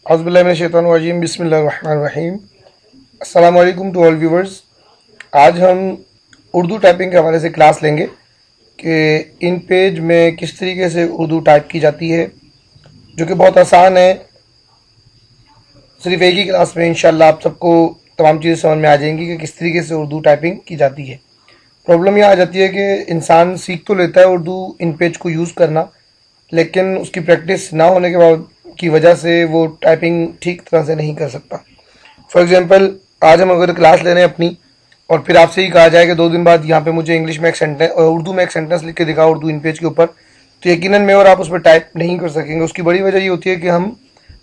औज़ुबिल्लाहि बिस्मिल्लाहिर्रहमानिर्रहीम। अस्सलाम वालेकुम टू ऑल व्यूवर्स। आज हम उर्दू टाइपिंग के हवाले से क्लास लेंगे कि इन पेज में किस तरीके से उर्दू टाइप की जाती है, जो कि बहुत आसान है। सिर्फ एक ही क्लास में इंशाल्लाह आप सबको तमाम चीज़ें समझ में आ जाएंगी कि किस तरीके से उर्दू टाइपिंग की जाती है। प्रॉब्लम यह आ जाती है कि इंसान सीख तो लेता है उर्दू इन पेज को यूज़ करना, लेकिन उसकी प्रैक्टिस ना होने के बाद की वजह से वो टाइपिंग ठीक तरह से नहीं कर सकता। फॉर एग्जांपल, आज हम अगर क्लास ले रहे हैं अपनी और फिर आपसे ही कहा जाए कि 2 दिन बाद यहाँ पे मुझे इंग्लिश में एक सेंटेंस और उर्दू में एक सेंटेंस लिख के दिखाओ उर्दू इन पेज के ऊपर, तो यकीनन मैं और आप उस पर टाइप नहीं कर सकेंगे। उसकी बड़ी वजह ये होती है कि हम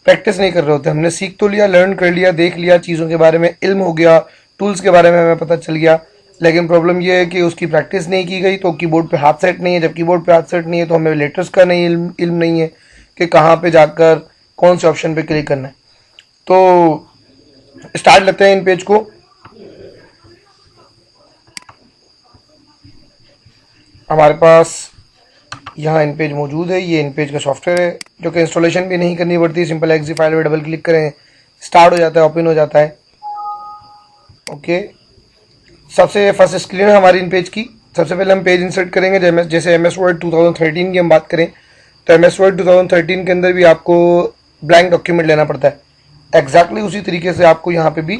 प्रैक्टिस नहीं कर रहे होते। हमने सीख तो लिया, लर्न कर लिया, देख लिया, चीज़ों के बारे में इल्म हो गया, टूल्स के बारे में हमें पता चल गया, लेकिन प्रॉब्लम यह है कि उसकी प्रैक्टिस नहीं की गई, तो कीबोर्ड पे हाथ सेट नहीं है। जब कीबोर्ड पे हाथ सेट नहीं है तो हमें लेटर्स का नहीं इल्म नहीं है कि कहाँ पे जाकर कौन से ऑप्शन पे क्लिक करना है। तो स्टार्ट लेते हैं इन पेज को। हमारे पास यहाँ इन पेज मौजूद है। ये इन पेज का सॉफ्टवेयर है जो कि इंस्टॉलेशन भी नहीं करनी पड़ती। सिंपल एक्सी फाइल पे डबल क्लिक करें, स्टार्ट हो जाता है, ओपन हो जाता है। ओके, सबसे फर्स्ट स्क्रीन है हमारी इन पेज की। सबसे पहले हम पेज इंसर्ट करेंगे। जैसे एम एस वर्ड 2013 की हम बात करें तो एम एस वर्ड 2013 के अंदर भी आपको ब्लैंक डॉक्यूमेंट लेना पड़ता है। एग्जैक्टली उसी तरीके से आपको यहाँ पे भी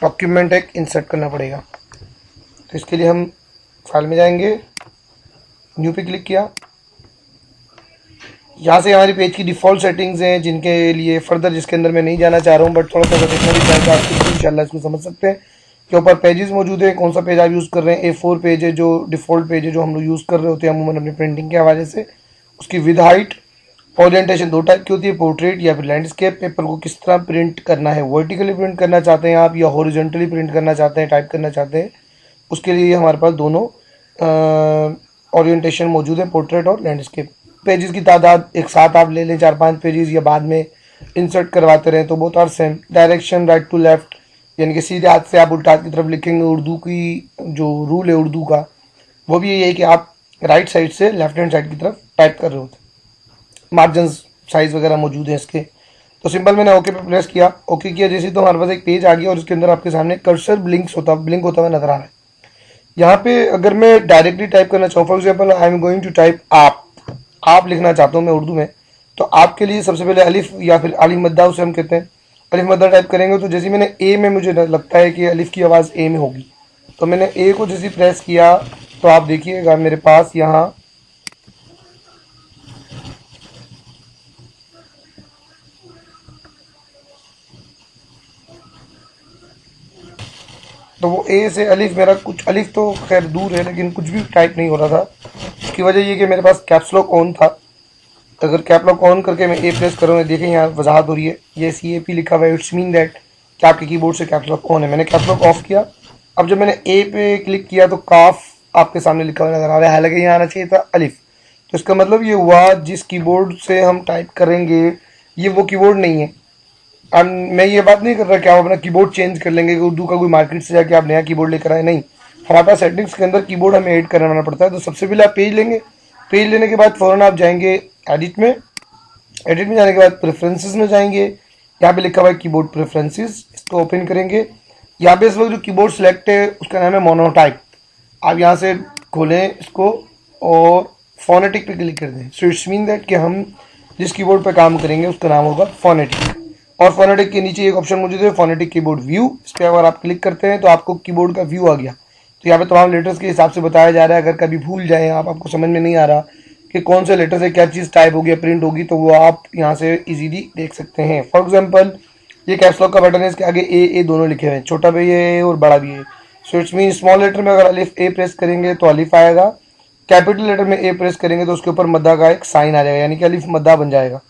डॉक्यूमेंट एक इंसर्ट करना पड़ेगा। तो इसके लिए हम फाइल में जाएंगे, न्यू पे क्लिक किया। यहाँ से हमारी पेज की डिफ़ॉल्ट सेटिंग्स हैं जिनके लिए फर्दर जिसके अंदर मैं नहीं जाना चाह रहा हूँ, बट थोड़ा सा देखना भी चाहता हूँ, इंशाल्लाह इसको समझ सकते हैं कि ऊपर पेजेस मौजूद है। कौन सा पेज आप यूज़ कर रहे हैं? A4 पेज है, जो डिफ़ॉल्ट पेज है जो हम लोग यूज़ कर रहे होते हैं अमूमन अपनी प्रिंटिंग के हवाले से। उसकी विद हाइट, ओरिएंटेशन 2 टाइप की होती है, पोर्ट्रेट या फिर लैंडस्केप। पेपर को किस तरह प्रिंट करना है, वर्टिकली प्रिंट करना चाहते हैं आप या हॉरिजॉन्टली प्रिंट करना चाहते हैं, टाइप करना चाहते हैं, उसके लिए हमारे पास दोनों ओरिएंटेशन मौजूद है, पोर्ट्रेट और लैंडस्केप। पेजेस की तादाद एक साथ आप ले लें, 4-5 पेजेस, या बाद में इंसर्ट करवाते रहें तो बहुत are same. Direction right to left, यानी कि सीधे हाथ से आप उल्टा हाथ की तरफ लिखेंगे। उर्दू की जो रूल है उर्दू का वो भी यही है कि आप राइट साइड से लेफ्ट हैंड साइड की तरफ टाइप कर रहे होते। मार्जिन साइज वगैरह मौजूद है इसके। तो सिंपल मैंने ओके पे प्रेस किया। ओके किया जैसे तो हमारे पास एक पेज आ गया और इसके अंदर आपके सामने कर्सर ब्लिंक होता हुआ नजर आ रहा है। यहाँ पे अगर मैं डायरेक्टली टाइप करना चाहूँ, for example I am going to type आप लिखना चाहता हूँ मैं उर्दू में, तो आपके लिए सबसे पहले अलिफ या फिर अलिफ मद्दा उसे हम कहते हैं, अलिफ मद्दा टाइप करेंगे। तो जैसे मैंने ए में, मुझे लगता है कि अलिफ की आवाज़ ए में होगी, तो मैंने ए को जैसे प्रेस किया तो आप देखिएगा मेरे पास यहाँ तो वो ए से अलिफ, मेरा कुछ अलिफ तो खैर दूर है लेकिन कुछ भी टाइप नहीं हो रहा था। उसकी वजह ये कि मेरे पास कैप्स लॉक ऑन था। अगर कैप लॉक ऑन करके मैं ए प्रेस करूँगा, देखें यहाँ वजाहत हो रही है, ये CAP लिखा हुआ है। इट्स मीन दैट कि आपके कीबोर्ड से कैप्स लॉक ऑन है। मैंने कैप्स लॉक ऑफ किया। अब जब मैंने ए पे क्लिक किया तो काफ आपके सामने लिखा हुआ नजर आ रहा है, हालांकि यहाँ आना चाहिए था अलिफ। तो इसका मतलब ये हुआ जिस कीबोर्ड से हम टाइप करेंगे ये वो कीबोर्ड नहीं है। मैं ये बात नहीं कर रहा कि आप अपना कीबोर्ड चेंज कर लेंगे कि उर्दू का कोई मार्केट से जाके आप नया कीबोर्ड लेकर आए, नहीं। हमारे पास सेटिंग्स के अंदर कीबोर्ड हमें ऐड करना पड़ता है। तो सबसे पहले आप पेज लेंगे, पेज लेने के बाद फ़ौरन आप जाएंगे एडिट में, एडिट में जाने के बाद प्रेफरेंसेस में जाएंगे। यहाँ पे लिखा हुआ है कीबोर्ड प्रेफरेंसेस, इसको ओपन करेंगे। यहाँ पे इस वक्त जो कीबोर्ड सेलेक्ट है उसका नाम है मोनोटाइप। आप यहाँ से खोलें इसको और फोनेटिक पे क्लिक कर दें। सो इट्स मीन दैट कि हम जिस कीबोर्ड पे काम करेंगे उसका नाम होगा फोनेटिक। और फोनेटिक के नीचे एक ऑप्शन मौजूद है, फोनेटिक कीबोर्ड व्यू। इस पर अगर आप क्लिक करते हैं तो आपको कीबोर्ड का व्यू आ गया। तो यहाँ पे तमाम लेटर्स के हिसाब से बताया जा रहा है। अगर कभी भूल जाए आपको समझ में नहीं आ रहा कि कौन से लेटर से क्या चीज़ टाइप होगी, प्रिंट होगी, तो वो आप यहाँ से इजीली देख सकते हैं। फॉर एग्जांपल, ये कैप्स लॉक का बटन है, इसके आगे ए दोनों लिखे हुए हैं, छोटा भी है और बड़ा भी है। So it's mean small letter में अगर अलिफ ए प्रेस करेंगे तो अलिफ आएगा, कैपिटल लेटर में ए प्रेस करेंगे तो उसके ऊपर मद्दा का एक साइन आ जाएगा, यानी कि अलिफ मद्दा बन जाएगा।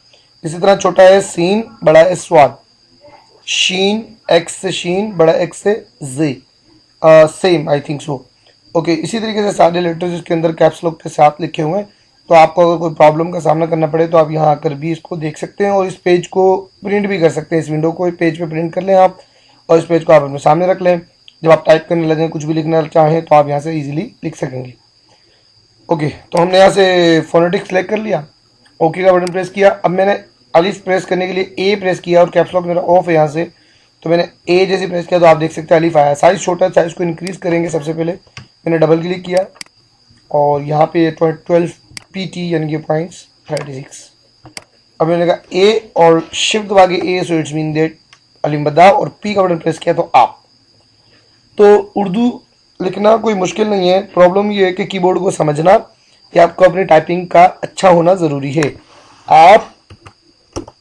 इसी तरह छोटा है सीन, बड़ा है स्वाद, शीन एक्स से शीन, बड़ा एक्स से J, same I think so. Okay, इसी तरीके से सारे लेटर्स इसके अंदर कैप्स लॉक के साथ लिखे हुए हैं। तो आपको अगर कोई प्रॉब्लम का सामना करना पड़े तो आप यहाँ आकर भी इसको देख सकते हैं और इस पेज को प्रिंट भी कर सकते हैं। इस विंडो को पेज पे प्रिंट कर लें आप और इस पेज को आप अपने सामने रख लें। जब आप टाइप करने लगें, कुछ भी लिखना चाहें तो आप यहाँ से इजीली लिख सकेंगे। ओके, तो हमने यहाँ से फोनेटिक सेलेक्ट कर लिया, ओके का बटन प्रेस किया। अब मैंने अलिफ प्रेस करने के लिए ए प्रेस किया और कैप्स लॉक मेरा ऑफ है यहाँ से, तो मैंने ए जैसे प्रेस किया तो आप देख सकते हैं अलिफ आया। साइज छोटा, साइज को इंक्रीज करेंगे। सबसे पहले मैंने डबल क्लिक किया और यहाँ पे 12 PT यानी कि .36। अब मैंने कहा ए और शिफ्ट दबा के ए, सो इट्स मीन दैट अलिफ बदा, और पी का बटन प्रेस किया तो आप। तो उर्दू लिखना कोई मुश्किल नहीं है, प्रॉब्लम ये है कि कीबोर्ड को समझना कि आपको अपनी टाइपिंग का अच्छा होना ज़रूरी है। आप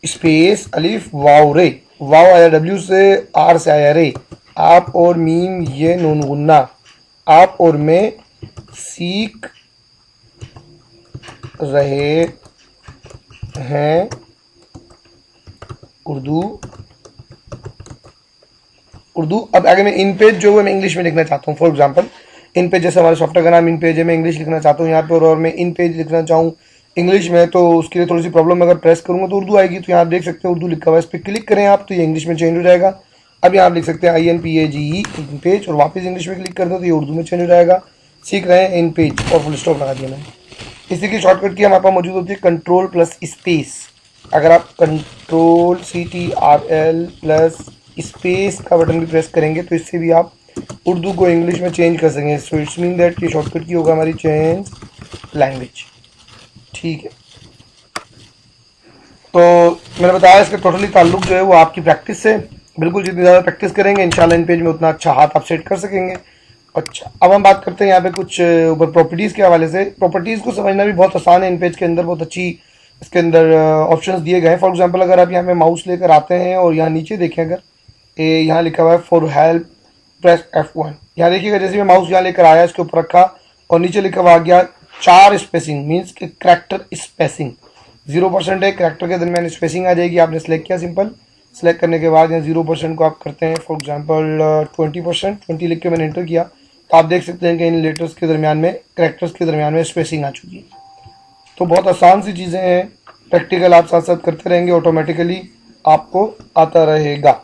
स्पेस अलिफ वाव रे, वाव आया डब्ल्यू से, आर से आया रे, आप और मीम ये नून गुन्ना, आप और मैं सीख रहे हैं उर्दू। अब आगे मैं इन पेज जो है मैं इंग्लिश में लिखना चाहता हूँ। फॉर एग्जांपल इन पेज, जैसे हमारे सॉफ्टवेयर का नाम इन पेज है, मैं इंग्लिश लिखना चाहता हूँ यहाँ पे, और मैं इन पेज लिखना चाहूँ इंग्लिश में, तो उसके लिए थोड़ी सी प्रॉब्लम, अगर प्रेस करूँगा तो उर्दू आएगी। तो यहाँ आप देख सकते हैं उर्दू लिखा हुआ है, इस पर क्लिक करें आप तो ये इंग्लिश में चेंज हो जाएगा। अब यहाँ आप लिख सकते हैं INPAGE इन पेज, और वापस इंग्लिश में क्लिक कर दो तो ये उर्दू में चेंज हो जाएगा। सीख रहे हैं इन पेज और फुल स्टॉप लगा दिया मैंने। इसी की शॉर्टकट की हमारे पास मौजूद होती है कंट्रोल प्लस स्पेस। अगर आप कंट्रोल CTRL प्लस स्पेस का बटन भी प्रेस करेंगे तो इससे भी आप उर्दू को इंग्लिश में चेंज कर सकेंगे। सो इट्स मीन दैट ये शॉर्टकट की होगा हमारी चेंज लैंग्वेज। ठीक है, तो मैंने बताया इसका टोटली ताल्लुक जो है वो आपकी प्रैक्टिस से, बिल्कुल जितनी ज़्यादा प्रैक्टिस करेंगे इंशाल्लाह इन पेज में उतना अच्छा हाथ आप सेट कर सकेंगे। अच्छा, अब हम बात करते हैं यहाँ पे कुछ ऊपर प्रॉपर्टीज़ के हवाले से। प्रॉपर्टीज़ को समझना भी बहुत आसान है, इन पेज के अंदर बहुत अच्छी इसके अंदर ऑप्शंस दिए गए हैं। फॉर एग्जांपल अगर आप यहाँ पे माउस लेकर आते हैं और यहाँ नीचे देखें, अगर यहाँ लिखा हुआ है फॉर हेल्प प्रेस F1, यहाँ देखिएगा जैसे मैं माउस यहाँ लेकर आया इसके ऊपर रखा और नीचे लिखा हुआ आ गया 4 स्पेसिंग, मीन्स कि करैक्टर स्पेसिंग 0% है, करैक्टर के दरमियान स्पेसिंग आ जाएगी। आपने सेलेक्ट किया, सिंपल सेलेक्ट करने के बाद यहाँ 0% को आप करते हैं फॉर एग्जांपल 20%, 20 लिख के मैंने एंटर किया तो आप देख सकते हैं कि इन लेटर्स के दरमियान में, करैक्टर्स के दरमियान में स्पेसिंग आ चुकी है। तो बहुत आसान सी चीज़ें हैं, प्रैक्टिकल आप साथ साथ करते रहेंगे, ऑटोमेटिकली आपको आता रहेगा।